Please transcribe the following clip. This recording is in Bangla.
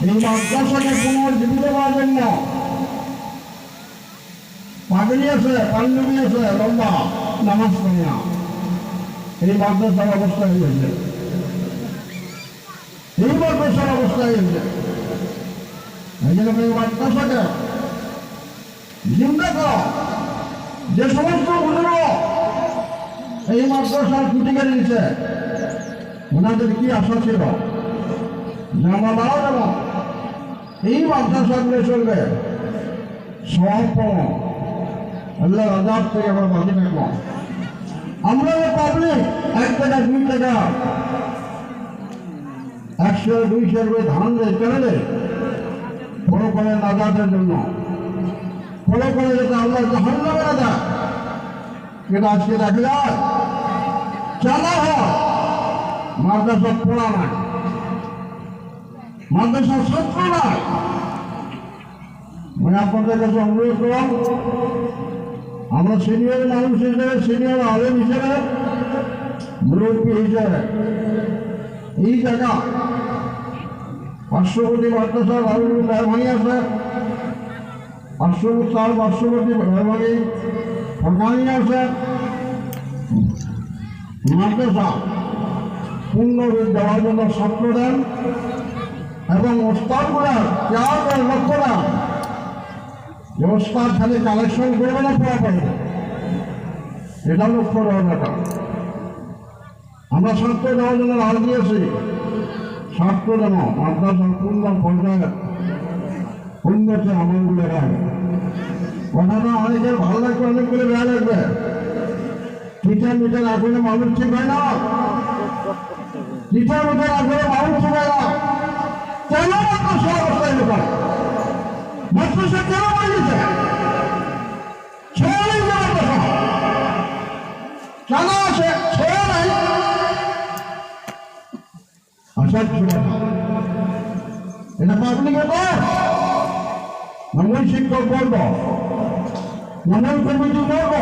এই মাদ্রাসাকে পুনর্জীবিত করার জন্য পাগড়ি আছে, পাঞ্জাবি আছে, লম্বা নামাজ পড়ে না, এই মাদ্রাসার অবস্থা হয়েছে, এই মাদ্রাসার অবস্থা হয়েছে। এই জন্য এই মাদ্রাসাকে জিন্দা করো। যে সমস্ত বুজুর্গ এই মাদ্রাসার খুঁটি কেড়ে নিচ্ছে, ওনাদের কি আশা ছিল যে আমরাও যেমন এই মাদ্রাসাগুলো চলবে, সব পাবো, আল্লাহ আজাদ থেকে আমরা বাঁচে থাকবো। আমরা পাবলিক 1 টাকা 2 টাকা 100 200 করে ধান দেয় কেন দেয়? বড় করে নাজাতের জন্য, বড় করে যাতে আল্লাহ জাহান্নামে না যায়। কিন্তু আজকে দেখা যায় জানা হয় মাদ্রাসা পড়া নাই, মাদ্রাসার ছাত্র নাই। মানে আপনাদের কাছে অনুরোধ করলাম, আমরা সিনিয়র মানুষ হিসেবে, সিনিয়র আলেম হিসেবে, মুরব্বী হিসেবে এই জায়গা পার্শ্ববর্তী মাদ্রাসা রাহুল মেহরবানি আছে, পার্শ্ববর্তী মেহরবানি ফরকানি আছে। মাদ্রাসা পূর্ণ রূপ দেওয়ার জন্য ছাত্র দেন এবং ওস্তাদগুলার কেয়ার করে লক্ষ্য দেন যে ওস্তাদ খালি কালেকশন করবে না, পড়া পারবে, এটা লক্ষ্য দেওয়ার ব্যাপার। আমরা ছাত্র দেওয়ার জন্য রাজ দিয়েছি, ছাত্র যেন মাদ্রাসার পূর্ণ পর্যায়ে উন্নতি আমলগুলো হয়। কথাটা অনেকের ভালো লাগবে, অনেকগুলো বেয়া লাগবে। টিচার মিটার আসলে মানুষ ঠিক হয় না, টিচার মিটার আসলে মানুষ ঠিক হয় না। কেন মাদ্রাসা অবস্থায় লোক মাদ্রাসা কেন বানিয়েছে? ছেড়ে নেই মাদ্রাসা কেন আছে? ছেড়ে নাই আসার ছিল, এটা পাবলিকে কর, মূল শিক্ষক বলবো, মূল কমিটি বলবো।